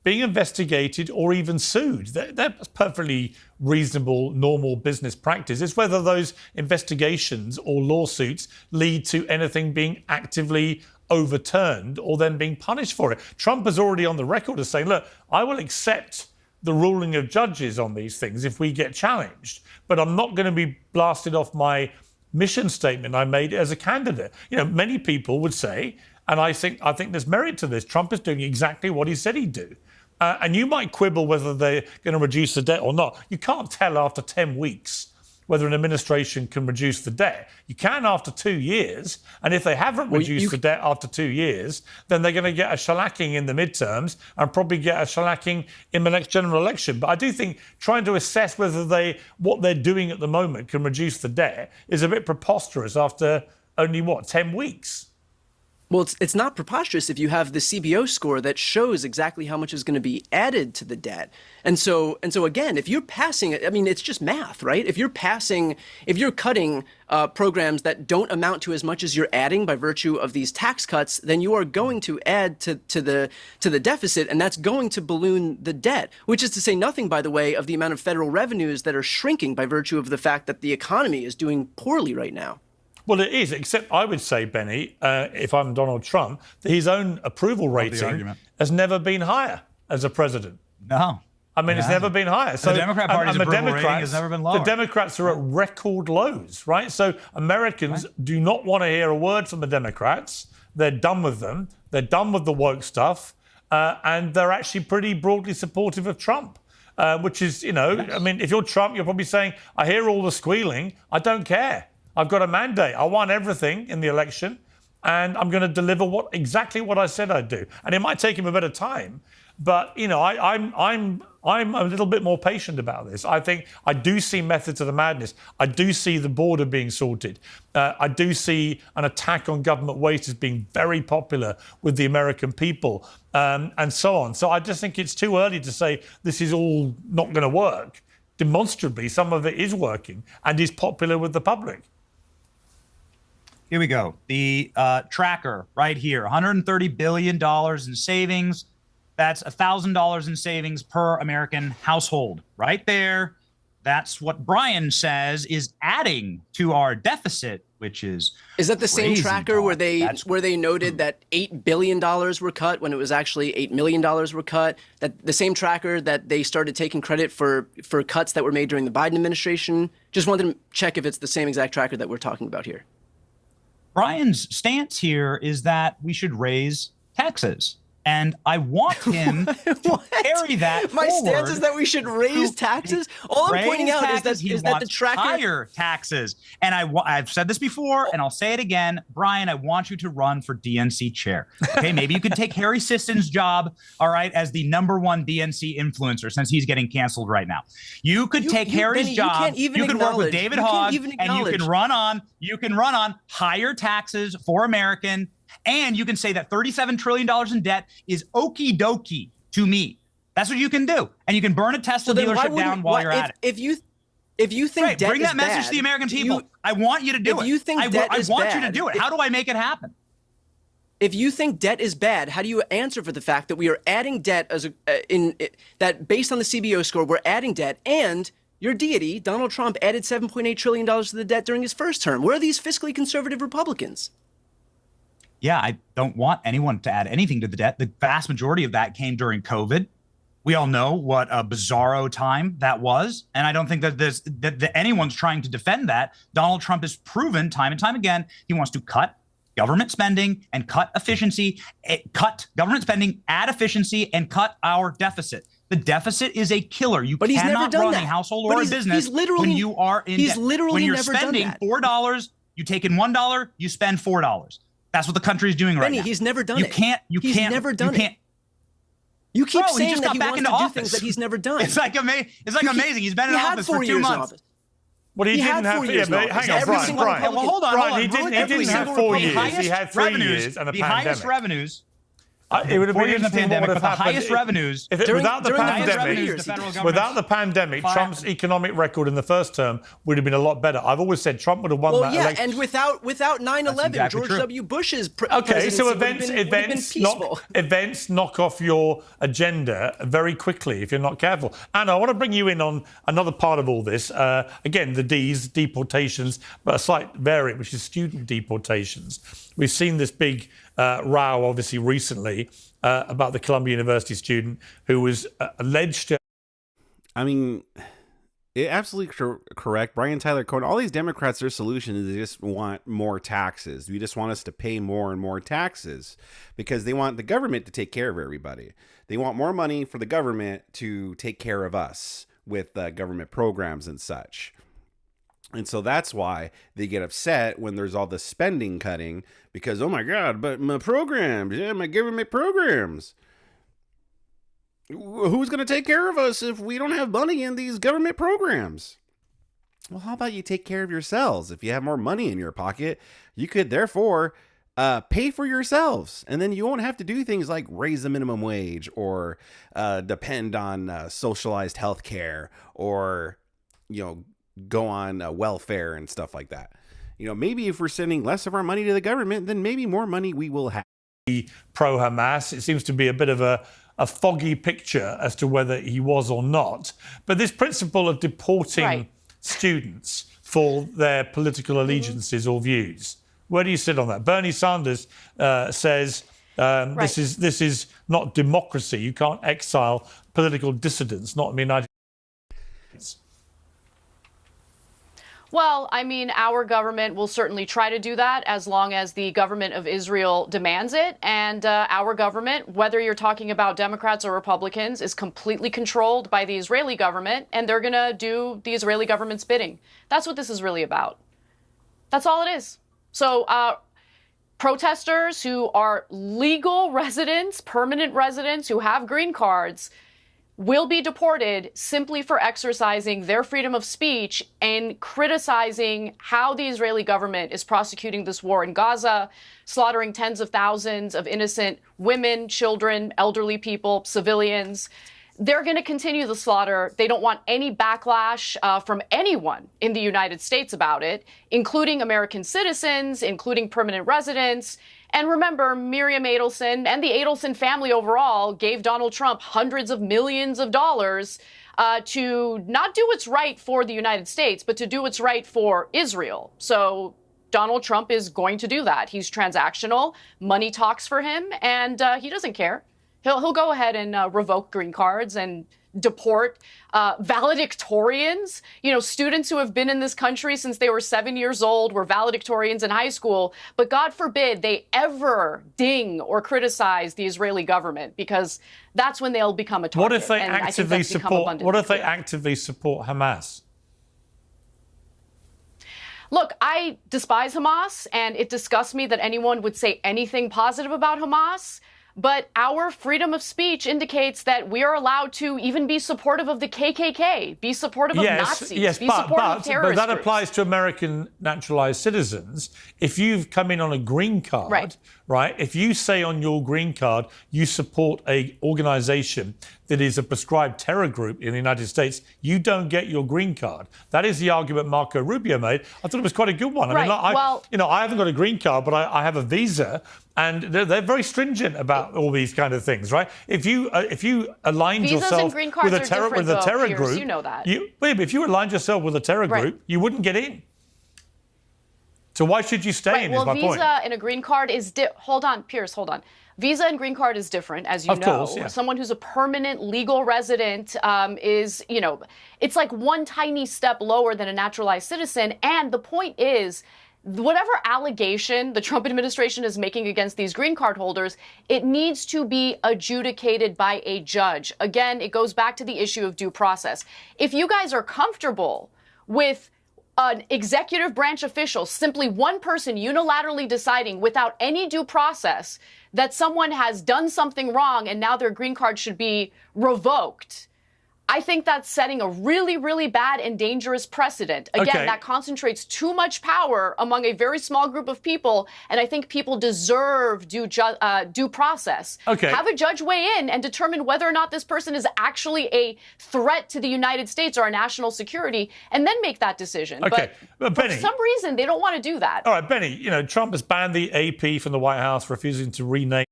being investigated or even sued. That's perfectly reasonable, normal business practice. It's whether those investigations or lawsuits lead to anything being actively overturned or then being punished for it. Trump is already on the record as saying, look, I will accept the ruling of judges on these things if we get challenged, but I'm not going to be blasted off my mission statement I made as a candidate. Many people would say, and I think there's merit to this, Trump is doing exactly what he said he'd do. And you might quibble whether they're going to reduce the debt or not. You can't tell after 10 weeks whether an administration can reduce the debt. You can after 2 years, and if they haven't reduced the debt after 2 years, then they're going to get a shellacking in the midterms and probably get a shellacking in the next general election. But I do think trying to assess whether what they're doing at the moment can reduce the debt is a bit preposterous after only, 10 weeks? Well, it's not preposterous if you have the CBO score that shows exactly how much is going to be added to the debt. And so again, if you're passing it, I mean, it's just math, right? If you're cutting programs that don't amount to as much as you're adding by virtue of these tax cuts, then you are going to add to the deficit, and that's going to balloon the debt, which is to say nothing, by the way, of the amount of federal revenues that are shrinking by virtue of the fact that the economy is doing poorly right now. Well, it is, except I would say, Benny, if I'm Donald Trump, that his own approval rating has never been higher as a president. No. I mean, it's never been higher. So the Democrat Party's approval rating has never been lower. The Democrats are at record lows, right? So Americans do not want to hear a word from the Democrats. They're done with them. They're done with the woke stuff. And they're actually pretty broadly supportive of Trump. Which is, I mean, if you're Trump, you're probably saying, I hear all the squealing. I don't care. I've got a mandate. I won everything in the election, and I'm going to deliver exactly what I said I'd do. And it might take him a bit of time, but I'm a little bit more patient about this. I think I do see methods of the madness. I do see the border being sorted. I do see an attack on government waste as being very popular with the American people, and so on. So I just think it's too early to say this is all not going to work. Demonstrably, some of it is working and is popular with the public. Here we go. The tracker right here, $130 billion in savings. That's $1,000 in savings per American household. Right there. That's what Brian says is adding to our deficit, which is that the same crazy tracker talk. where they noted that $8 billion were cut when it was actually $8 million were cut? That the same tracker that they started taking credit for cuts that were made during the Biden administration? Just wanted to check if it's the same exact tracker that we're talking about here. Brian's stance here is that we should raise taxes. And I want him to carry that My forward. stance is that we should raise taxes. All I'm pointing out is that the tracker higher taxes. And I've said this before, and I'll say it again, Brian. I want you to run for DNC chair. Okay, maybe you could take Harry Siston's job, all right, as the #1 DNC influencer, since he's getting canceled right now. You could take Harry's Benny, job. You could work with David Hogg, and you can run on higher taxes for American. And you can say that $37 trillion in debt is okie dokie to me. That's what you can do. And you can burn a Tesla dealership down while you're at it. If you think debt bring that is message bad, to the American people. I want you to do it. If you think debt is I want you bad, to do it. How do I make it happen? If you think debt is bad, how do you answer for the fact that we are adding debt that based on the CBO score, we're adding debt, and your deity, Donald Trump, added $7.8 trillion to the debt during his first term? Where are these fiscally conservative Republicans? Yeah, I don't want anyone to add anything to the debt. The vast majority of that came during COVID. We all know what a bizarro time that was. And I don't think that anyone's trying to defend that. Donald Trump has proven time and time again, he wants to cut government spending and cut efficiency, cut government spending, add efficiency, and cut our deficit. The deficit is a killer. You cannot run a household or a business when you are in debt. When you're spending $4, you take in $1, you spend $4. That's what the country is doing right now. Benny, he's never done it. He's never done it. You keep saying that he wants to do things that he's never done. It's like amazing. He's been in office for 2 months. Well, he didn't have 4 years. Hang on, Brian. Well, hold on. Brian, he didn't have 4 years. He had 3 years and a pandemic. The highest revenues. It would have 4 been years in the interesting pandemic, what would but have the highest happened revenues. Without the pandemic, Fire. Trump's economic record in the first term would have been a lot better. I've always said Trump would have won that election. And without 9/11, exactly George true. W. Bush's Okay, so presidency events knock off your agenda very quickly if you're not careful. Anna, I want to bring you in on another part of all this. Again, the D's, deportations, but a slight variant, which is student deportations. We've seen this big row, obviously, recently about the Columbia University student who was alleged to... I mean, absolutely correct. Brian Tyler Cohen, all these Democrats, their solution is they just want more taxes. We just want us to pay more and more taxes because they want the government to take care of everybody. They want more money for the government to take care of us with government programs and such. And so that's why they get upset when there's all this spending cutting because, oh my God, but my programs, my government programs. Who's going to take care of us if we don't have money in these government programs? Well, how about you take care of yourselves? If you have more money in your pocket, you could therefore pay for yourselves. And then you won't have to do things like raise the minimum wage or depend on socialized health care or, go on welfare and stuff like that. Maybe if we're sending less of our money to the government, then maybe more money we will have. Pro-Hamas. It seems to be a bit of a foggy picture as to whether he was or not. But this principle of deporting students for their political allegiances or views, where do you sit on that? Bernie Sanders says this is not democracy. You can't exile political dissidents, not in the United States. Well, I mean, our government will certainly try to do that as long as the government of Israel demands it. And our government, whether you're talking about Democrats or Republicans, is completely controlled by the Israeli government, and they're going to do the Israeli government's bidding. That's what this is really about. That's all it is. So protesters who are legal residents, permanent residents who have green cards, will be deported simply for exercising their freedom of speech and criticizing how the Israeli government is prosecuting this war in Gaza, slaughtering tens of thousands of innocent women, children, elderly people, civilians. They're going to continue the slaughter. They don't want any backlash from anyone in the United States about it, including American citizens, including permanent residents. And remember, Miriam Adelson and the Adelson family overall gave Donald Trump hundreds of millions of dollars to not do what's right for the United States, but to do what's right for Israel. So Donald Trump is going to do that. He's transactional. Money talks for him, and he doesn't care. He'll go ahead and revoke green cards and deport valedictorians, students who have been in this country since they were 7 years old, were valedictorians in high school. But God forbid they ever ding or criticize the Israeli government, because that's when they'll become a target. What if they actively support? What if they actively support Hamas? Look, I despise Hamas, and it disgusts me that anyone would say anything positive about Hamas. But our freedom of speech indicates that we are allowed to even be supportive of the KKK, be supportive of Nazis, be supportive of terrorist But that groups. applies to American naturalized citizens. If you've come in on a green card, right? If you say on your green card you support a organization that is a prescribed terror group in the United States, you don't get your green card. That is the argument Marco Rubio made. I thought it was quite a good one. I mean, I haven't got a green card, but I have a visa. And they're very stringent about all these kind of things, right? If you aligned Visas yourself and green cards with a terror Piers, group, you know that. If you aligned yourself with a terror group, you wouldn't get in. So why should you stay in? Well, is my visa point. and a green card is hold on, Piers, hold on. Visa and green card is different, as you know. Course, yeah. Someone who's a permanent legal resident is, it's like one tiny step lower than a naturalized citizen. And the point is, whatever allegation the Trump administration is making against these green card holders, it needs to be adjudicated by a judge. Again, it goes back to the issue of due process. If you guys are comfortable with an executive branch official, simply one person unilaterally deciding without any due process that someone has done something wrong and now their green card should be revoked, I think that's setting a really, really bad and dangerous precedent. Again, that concentrates too much power among a very small group of people, and I think people deserve due process. Have a judge weigh in and determine whether or not this person is actually a threat to the United States or our national security, and then make that decision. But Benny, for some reason, they don't want to do that. All right, Benny, Trump has banned the AP from the White House, refusing to rename.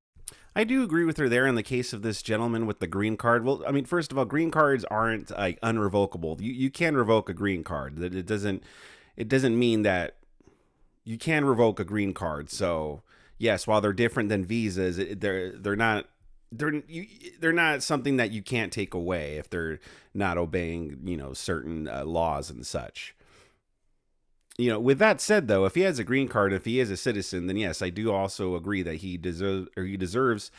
I do agree with her there in the case of this gentleman with the green card. Well, I mean, first of all, green cards aren't unrevocable. You can revoke a green card. It doesn't mean that you can revoke a green card. So yes, while they're different than visas, they're not something that you can't take away if they're not obeying certain laws and such. With that said, though, if he has a green card, if he is a citizen, then yes, I do also agree that he deserves,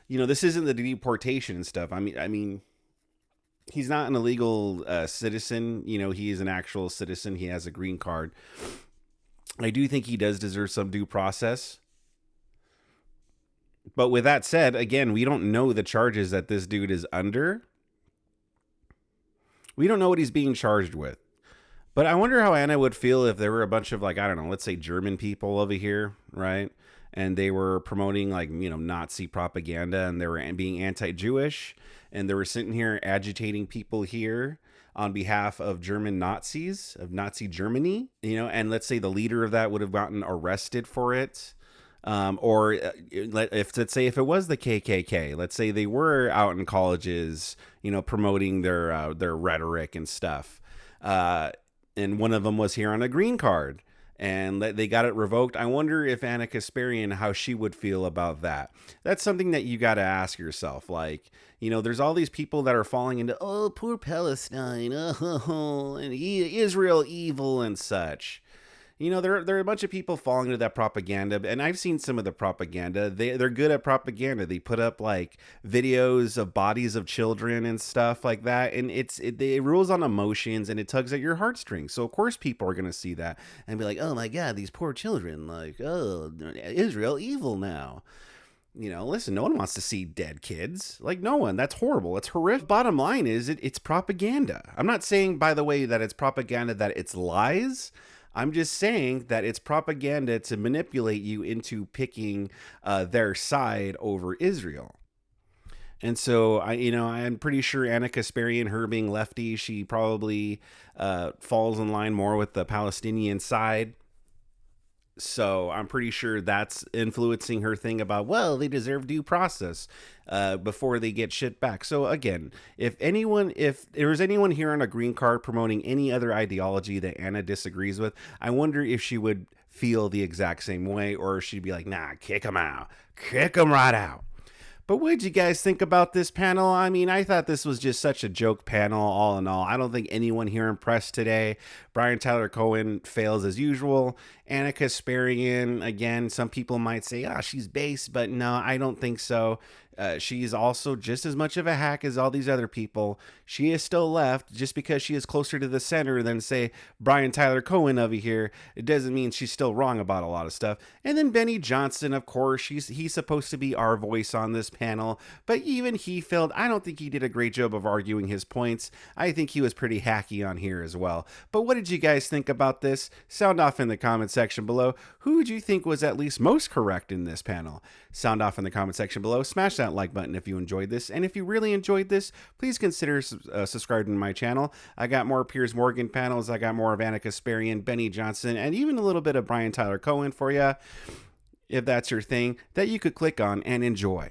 this isn't the deportation and stuff. I mean, he's not an illegal citizen. He is an actual citizen. He has a green card. I do think he does deserve some due process. But with that said, again, we don't know the charges that this dude is under. We don't know what he's being charged with. But I wonder how Anna would feel if there were a bunch of, let's say German people over here, right? And they were promoting, Nazi propaganda, and they were being anti-Jewish, and they were sitting here agitating people here on behalf of German Nazis, of Nazi Germany, and let's say the leader of that would have gotten arrested for it. Or let's say if it was the KKK, let's say they were out in colleges, promoting their rhetoric and stuff. And one of them was here on a green card, and they got it revoked. I wonder if Anna Kasparian, how she would feel about that. That's something that you got to ask yourself. There's all these people that are falling into, oh, poor Palestine, and Israel evil and such. There are a bunch of people falling into that propaganda, and I've seen some of the propaganda. They're good at propaganda. They put up videos of bodies of children and stuff like that, and it rules on emotions and it tugs at your heartstrings. So of course people are gonna see that and be like, oh my God, these poor children, Israel evil now. Listen, no one wants to see dead kids. No one. That's horrible. It's horrific. Bottom line is it's propaganda. I'm not saying, by the way, that it's propaganda, that it's lies. I'm just saying that it's propaganda to manipulate you into picking their side over Israel. And so I'm pretty sure Anna Kasparian, her being lefty, she probably falls in line more with the Palestinian side. So I'm pretty sure that's influencing her thing about, well, they deserve due process before they get shit back. So again, if there's anyone here on a green card promoting any other ideology that Anna disagrees with, I wonder if she would feel the exact same way, or she'd be like, nah, kick them out. Kick them right out. But what did you guys think about this panel? I mean, I thought this was just such a joke panel, all in all. I don't think anyone here impressed today. Brian Tyler Cohen fails as usual. Anna Kasparian, again, some people might say, she's base, but no, I don't think so. She's also just as much of a hack as all these other people. She is still left. Just because she is closer to the center than, say, Brian Tyler Cohen over here, it doesn't mean she's still wrong about a lot of stuff. And then Benny Johnson, of course, he's supposed to be our voice on this panel, but even he failed. I don't think he did a great job of arguing his points. I think he was pretty hacky on here as well. But what did you guys think about this? Sound off in the comment section below. Who do you think was at least most correct in this panel? Sound off in the comment section below. Smash that like button if you enjoyed this. And if you really enjoyed this, please consider subscribing to my channel. I got more Piers Morgan panels. I got more of Anna Kasparian, Benny Johnson, and even a little bit of Brian Tyler Cohen for you, if that's your thing, that you could click on and enjoy.